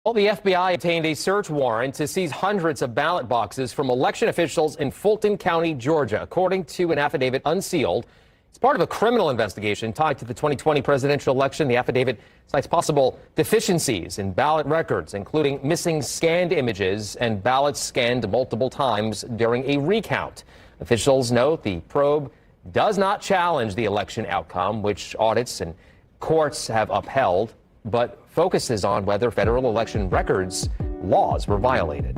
Well, the FBI obtained a search warrant to seize hundreds of ballot boxes from election officials in Fulton County, Georgia, according to an affidavit unsealed. It's part of a criminal investigation tied to the 2020 presidential election. The affidavit cites possible deficiencies in ballot records, including missing scanned images and ballots scanned multiple times during a recount. Officials note the probe does not challenge the election outcome, which audits and courts have upheld, but focuses on whether federal election records laws were violated.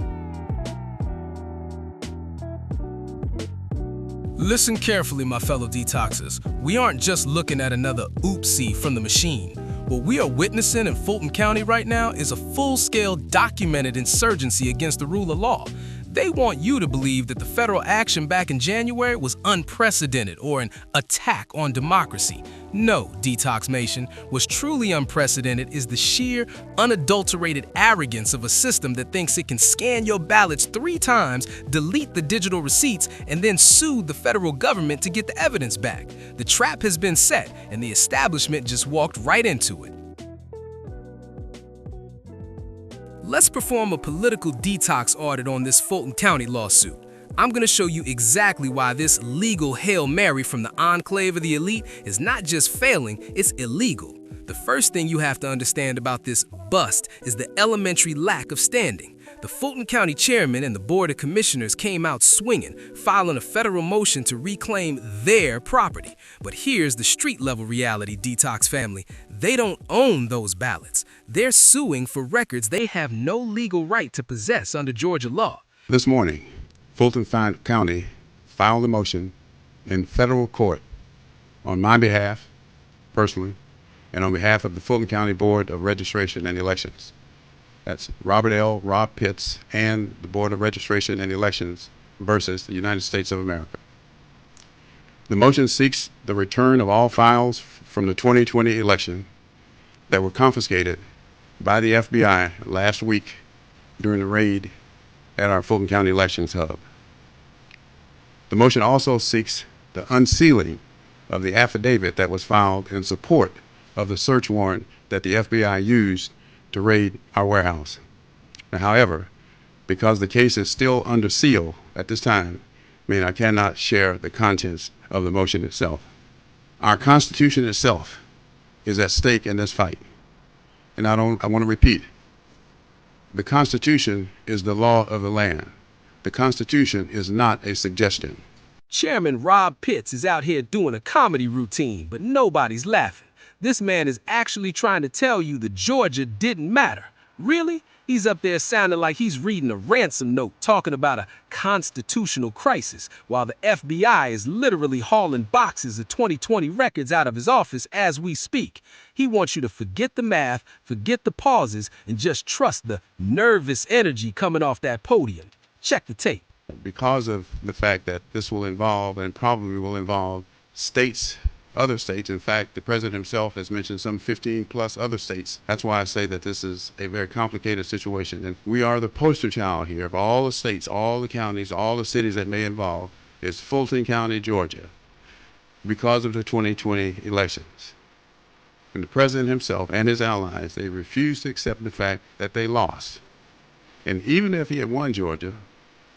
Listen carefully, my fellow detoxers. We aren't just looking at another oopsie from the machine. What we are witnessing in Fulton County right now is a full-scale documented insurgency against the rule of law. They want you to believe that the federal action back in January was unprecedented or an attack on democracy. No, Detox Nation, what's truly unprecedented is the sheer, unadulterated arrogance of a system that thinks it can scan your ballots 3 times, delete the digital receipts, and then sue the federal government to get the evidence back. The trap has been set, and the establishment just walked right into it. Let's perform a political detox audit on this Fulton County lawsuit. I'm going to show you exactly why this legal Hail Mary from the enclave of the elite is not just failing, it's illegal. The first thing you have to understand about this bust is the elementary lack of standing. The Fulton County chairman and the board of commissioners came out swinging, filing a federal motion to reclaim their property. But here's the street-level reality, Detox family. They don't own those ballots. They're suing for records they have no legal right to possess under Georgia law. This morning, Fulton County filed a motion in federal court on my behalf, personally, and on behalf of the Fulton County Board of Registration and Elections. That's Rob Pitts, and the Board of Registration and Elections versus the United States of America. The motion seeks the return of all files from the 2020 election that were confiscated by the FBI last week during the raid at our Fulton County Elections Hub. The motion also seeks the unsealing of the affidavit that was filed in support of the search warrant that the FBI used to raid our warehouse. Now, however, because the case is still under seal at this time, I cannot share the contents of the motion itself. Our Constitution itself is at stake in this fight. And I want to repeat, the Constitution is the law of the land. The Constitution is not a suggestion. Chairman Rob Pitts is out here doing a comedy routine, but nobody's laughing. This man is actually trying to tell you that Georgia didn't matter. Really? He's up there sounding like he's reading a ransom note, talking about a constitutional crisis, while the FBI is literally hauling boxes of 2020 records out of his office as we speak. He wants you to forget the math, forget the pauses, and just trust the nervous energy coming off that podium. Check the tape. Because of the fact that this will involve, and probably will involve, states, other states. In fact, the president himself has mentioned some 15 plus other states. That's why I say that this is a very complicated situation. And we are the poster child here of all the states, all the counties, all the cities that may involve. It's Fulton County, Georgia, because of the 2020 elections. And the president himself and his allies, they refused to accept the fact that they lost. And even if he had won Georgia,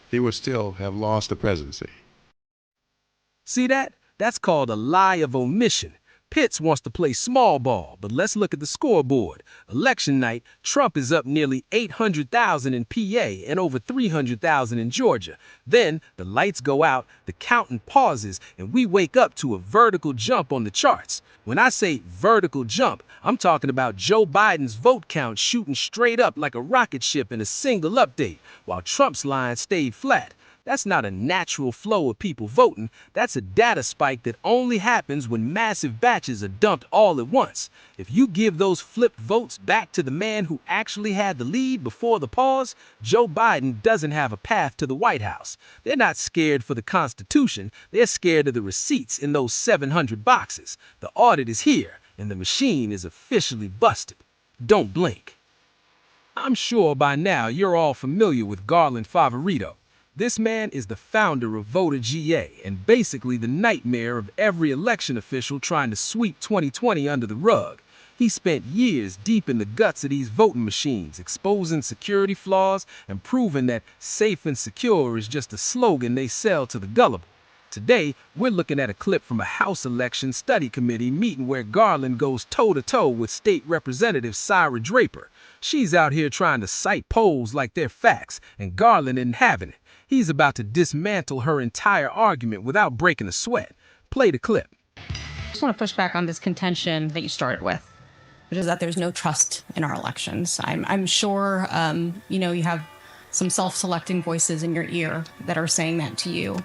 he would still have lost the presidency. See that? That's called a lie of omission. Pitts wants to play small ball, but let's look at the scoreboard. Election night, Trump is up nearly 800,000 in PA and over 300,000 in Georgia. Then the lights go out, the counting pauses, and we wake up to a vertical jump on the charts. When I say vertical jump, I'm talking about Joe Biden's vote count shooting straight up like a rocket ship in a single update, while Trump's line stayed flat. That's not a natural flow of people voting. That's a data spike that only happens when massive batches are dumped all at once. If you give those flipped votes back to the man who actually had the lead before the pause, Joe Biden doesn't have a path to the White House. They're not scared for the Constitution. They're scared of the receipts in those 700 boxes. The audit is here, and the machine is officially busted. Don't blink. I'm sure by now you're all familiar with Garland Favorito. This man is the founder of Voter GA and basically the nightmare of every election official trying to sweep 2020 under the rug. He spent years deep in the guts of these voting machines, exposing security flaws and proving that safe and secure is just a slogan they sell to the gullible. Today, we're looking at a clip from a House Election Study Committee meeting where Garland goes toe-to-toe with State Representative Syra Draper. She's out here trying to cite polls like they're facts, and Garland isn't having it. He's about to dismantle her entire argument without breaking a sweat. Play the clip. I just want to push back on this contention that you started with, which is that there's no trust in our elections. I'm sure, you have some self-selecting voices in your ear that are saying that to you.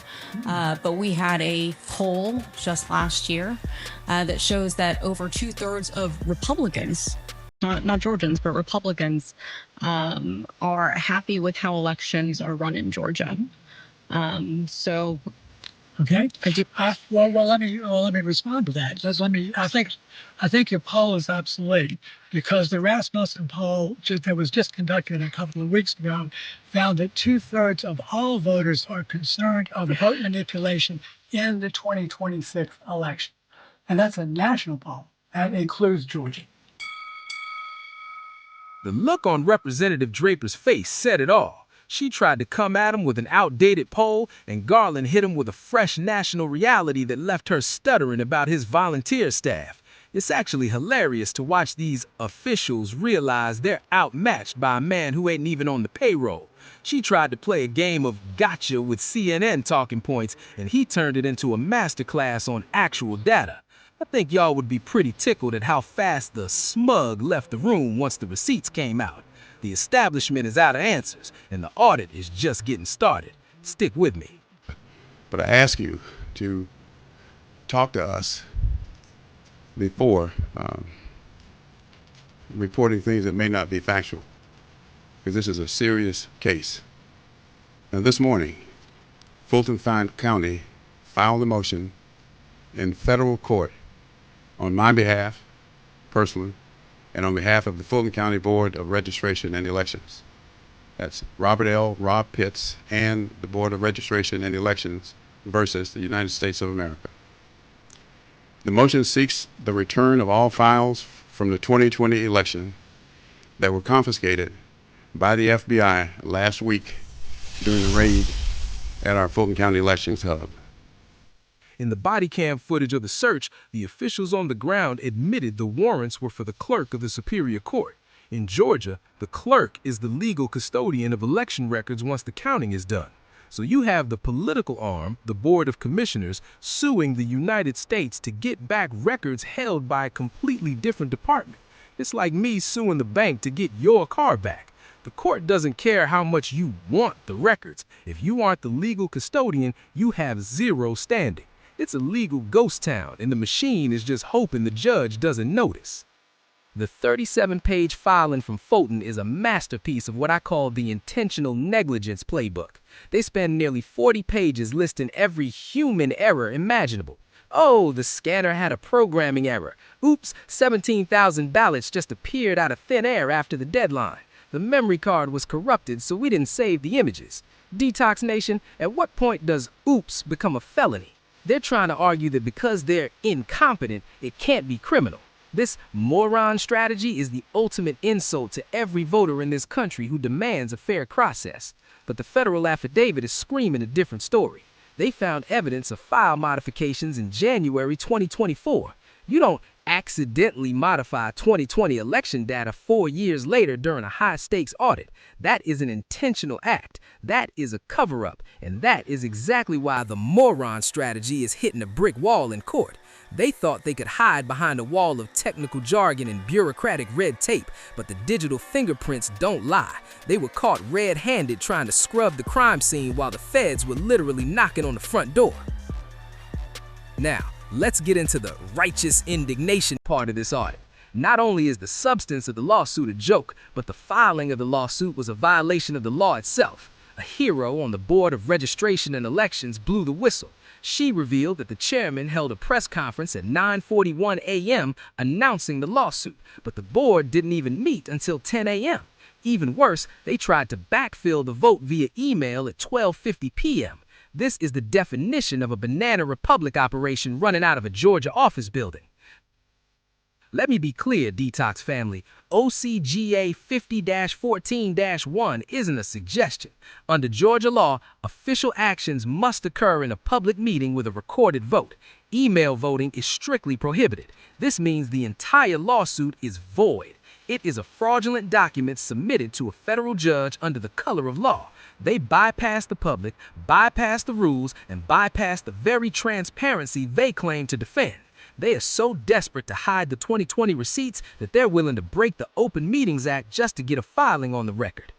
But we had a poll just last year that shows that over 2/3 of Republicans, not Georgians, but Republicans, are happy with how elections are run in Georgia. Okay. Well, let me respond to that. I think your poll is obsolete because the Rasmussen poll that was just conducted a couple of weeks ago found that 2/3 of all voters are concerned of vote manipulation in the 2026 election, and that's a national poll. That includes Georgia. The look on Representative Draper's face said it all. She tried to come at him with an outdated poll, and Garland hit him with a fresh national reality that left her stuttering about his volunteer staff. It's actually hilarious to watch these officials realize they're outmatched by a man who ain't even on the payroll. She tried to play a game of gotcha with CNN talking points, and he turned it into a masterclass on actual data. I think y'all would be pretty tickled at how fast the smug left the room once the receipts came out. The establishment is out of answers, and the audit is just getting started. Stick with me. But I ask you to talk to us before reporting things that may not be factual, because this is a serious case. Now, this morning, Fulton County filed a motion in federal court on my behalf, personally, and on behalf of the Fulton County Board of Registration and Elections. That's Rob Pitts and the Board of Registration and Elections versus the United States of America. The motion seeks the return of all files from the 2020 election that were confiscated by the FBI last week during the raid at our Fulton County Elections Hub. In the body cam footage of the search, the officials on the ground admitted the warrants were for the clerk of the Superior Court. In Georgia, the clerk is the legal custodian of election records once the counting is done. So you have the political arm, the Board of Commissioners, suing the United States to get back records held by a completely different department. It's like me suing the bank to get your car back. The court doesn't care how much you want the records. If you aren't the legal custodian, you have zero standing. It's a legal ghost town, and the machine is just hoping the judge doesn't notice. The 37-page filing from Fulton is a masterpiece of what I call the intentional negligence playbook. They spend nearly 40 pages listing every human error imaginable. Oh, the scanner had a programming error. Oops, 17,000 ballots just appeared out of thin air after the deadline. The memory card was corrupted, so we didn't save the images. Detox Nation, at what point does oops become a felony? They're trying to argue that because they're incompetent, it can't be criminal. This moron strategy is the ultimate insult to every voter in this country who demands a fair process. But the federal affidavit is screaming a different story. They found evidence of file modifications in January 2024. You don't accidentally modify 2020 election data 4 years later during a high-stakes audit. That is an intentional act. That is a cover-up. And that is exactly why the moron strategy is hitting a brick wall in court. They thought they could hide behind a wall of technical jargon and bureaucratic red tape, but the digital fingerprints don't lie. They were caught red-handed trying to scrub the crime scene while the feds were literally knocking on the front door. Now, let's get into the righteous indignation part of this audit. Not only is the substance of the lawsuit a joke, but the filing of the lawsuit was a violation of the law itself. A hero on the Board of Registration and Elections blew the whistle. She revealed that the chairman held a press conference at 9:41 a.m. announcing the lawsuit, but the board didn't even meet until 10 a.m. Even worse, they tried to backfill the vote via email at 12:50 p.m. This is the definition of a banana republic operation running out of a Georgia office building. Let me be clear, Detox family. OCGA 50-14-1 isn't a suggestion. Under Georgia law, official actions must occur in a public meeting with a recorded vote. Email voting is strictly prohibited. This means the entire lawsuit is void. It is a fraudulent document submitted to a federal judge under the color of law. They bypass the public, bypass the rules, and bypass the very transparency they claim to defend. They are so desperate to hide the 2020 receipts that they're willing to break the Open Meetings Act just to get a filing on the record.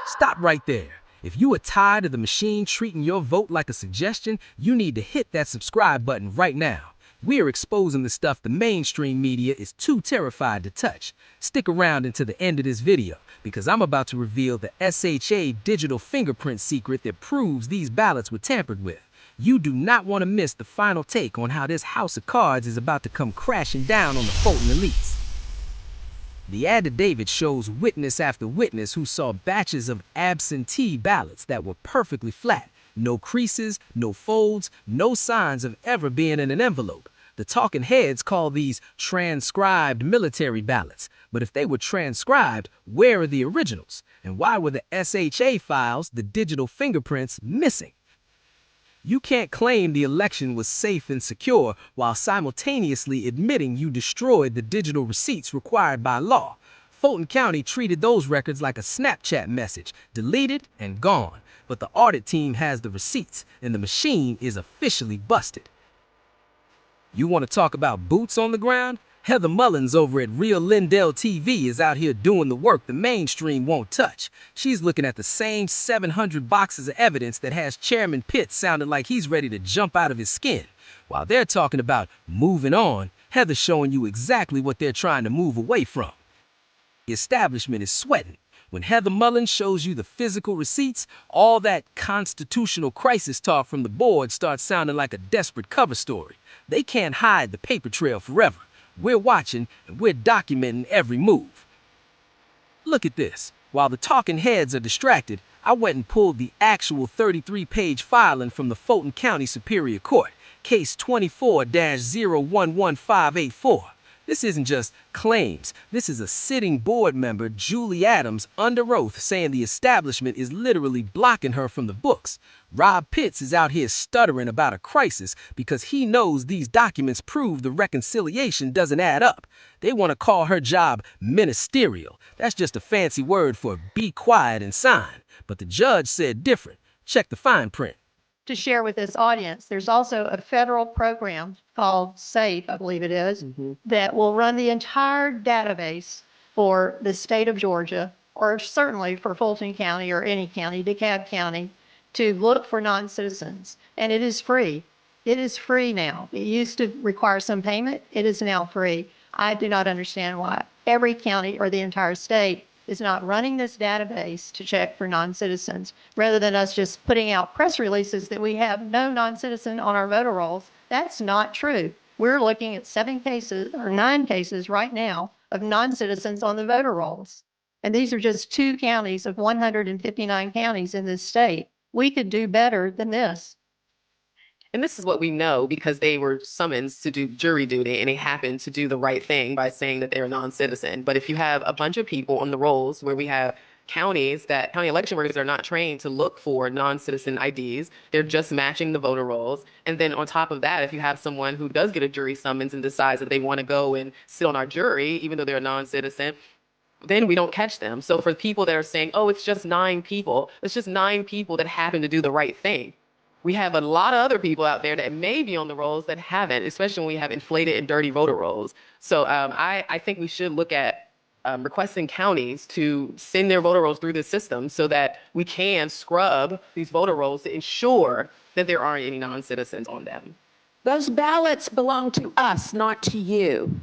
Stop right there. If you are tired of the machine treating your vote like a suggestion, you need to hit that subscribe button right now. We are exposing the stuff the mainstream media is too terrified to touch. Stick around until the end of this video, because I'm about to reveal the SHA digital fingerprint secret that proves these ballots were tampered with. You do not want to miss the final take on how this house of cards is about to come crashing down on the Fulton elites. The affidavit shows witness after witness who saw batches of absentee ballots that were perfectly flat. No creases, no folds, no signs of ever being in an envelope. The talking heads call these transcribed military ballots. But if they were transcribed, where are the originals? And why were the SHA files, the digital fingerprints, missing? You can't claim the election was safe and secure while simultaneously admitting you destroyed the digital receipts required by law. Fulton County treated those records like a Snapchat message, deleted and gone. But the audit team has the receipts, and the machine is officially busted. You want to talk about boots on the ground? Heather Mullins over at Real Lindell TV is out here doing the work the mainstream won't touch. She's looking at the same 700 boxes of evidence that has Chairman Pitts sounding like he's ready to jump out of his skin. While they're talking about moving on, Heather's showing you exactly what they're trying to move away from. The establishment is sweating. When Heather Mullins shows you the physical receipts, all that constitutional crisis talk from the board starts sounding like a desperate cover story. They can't hide the paper trail forever. We're watching and we're documenting every move. Look at this. While the talking heads are distracted, I went and pulled the actual 33-page filing from the Fulton County Superior Court, case 24-011584. This isn't just claims. This is a sitting board member, Julie Adams, under oath saying the establishment is literally blocking her from the books. Rob Pitts is out here stuttering about a crisis because he knows these documents prove the reconciliation doesn't add up. They want to call her job ministerial. That's just a fancy word for be quiet and sign. But the judge said different. Check the fine print. To share with this audience, there's also a federal program called SAFE, I believe it is, that will run the entire database for the state of Georgia, or certainly for Fulton County or any county, Dekalb County, to look for non-citizens. And it is free. It is free now. It used to require some payment. It is now free. I do not understand why every county or the entire state is not running this database to check for non-citizens, rather than us just putting out press releases that we have no non-citizen on our voter rolls. That's not true. We're looking at 7 cases or 9 cases right now of non-citizens on the voter rolls. And these are just 2 counties of 159 counties in this state. We could do better than this. And this is what we know because they were summoned to do jury duty and they happened to do the right thing by saying that they're a non-citizen. But if you have a bunch of people on the rolls where we have counties that county election workers are not trained to look for non-citizen IDs, they're just matching the voter rolls. And then on top of that, if you have someone who does get a jury summons and decides that they want to go and sit on our jury, even though they're a non-citizen, then we don't catch them. So for people that are saying, oh, it's just 9 people, it's just 9 people that happen to do the right thing. We have a lot of other people out there that may be on the rolls that haven't, especially when we have inflated and dirty voter rolls. So I think we should look at requesting counties to send their voter rolls through the system so that we can scrub these voter rolls to ensure that there aren't any non-citizens on them. Those ballots belong to us, not to you.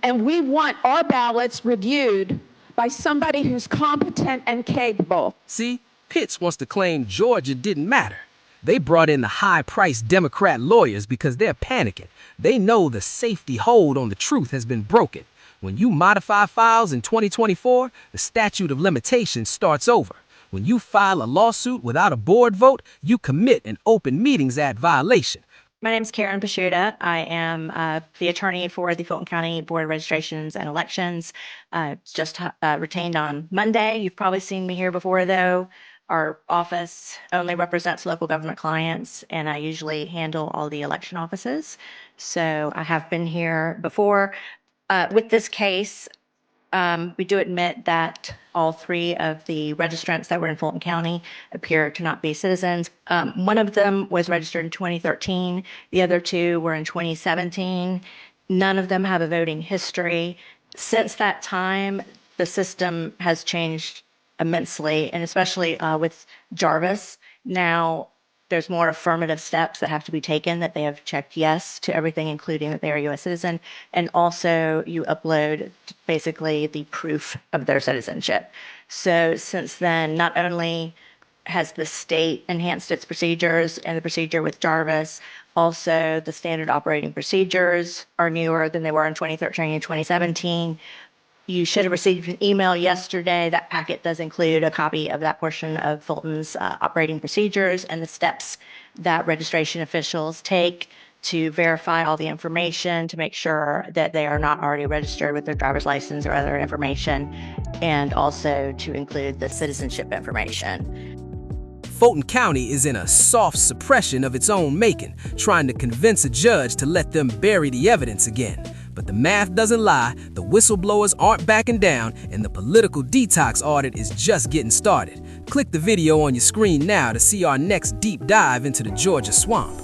And we want our ballots reviewed by somebody who's competent and capable. See, Pitts wants to claim Georgia didn't matter. They brought in the high-priced Democrat lawyers because they're panicking. They know the safety hold on the truth has been broken. When you modify files in 2024, the statute of limitations starts over. When you file a lawsuit without a board vote, you commit an Open Meetings Act violation. My name is Karen Pashuta. I am the attorney for the Fulton County Board of Registrations and Elections. Just retained on Monday. You've probably seen me here before, though. Our office only represents local government clients, and I usually handle all the election offices. So I have been here before. With this case, we do admit that all three of the registrants that were in Fulton County appear to not be citizens. One of them was registered in 2013. The other two were in 2017. None of them have a voting history. Since that time, the system has changed immensely, and especially with Jarvis. Now, there's more affirmative steps that have to be taken, that they have checked yes to everything, including that they are a U.S. citizen. And also you upload basically the proof of their citizenship. So since then, not only has the state enhanced its procedures and the procedure with Jarvis, also the standard operating procedures are newer than they were in 2013 and 2017. You should have received an email yesterday. That packet does include a copy of that portion of Fulton's operating procedures and the steps that registration officials take to verify all the information, to make sure that they are not already registered with their driver's license or other information, and also to include the citizenship information. Fulton County is in a soft suppression of its own making, trying to convince a judge to let them bury the evidence again. But the math doesn't lie, the whistleblowers aren't backing down, and the political detox audit is just getting started. Click the video on your screen now to see our next deep dive into the Georgia swamp.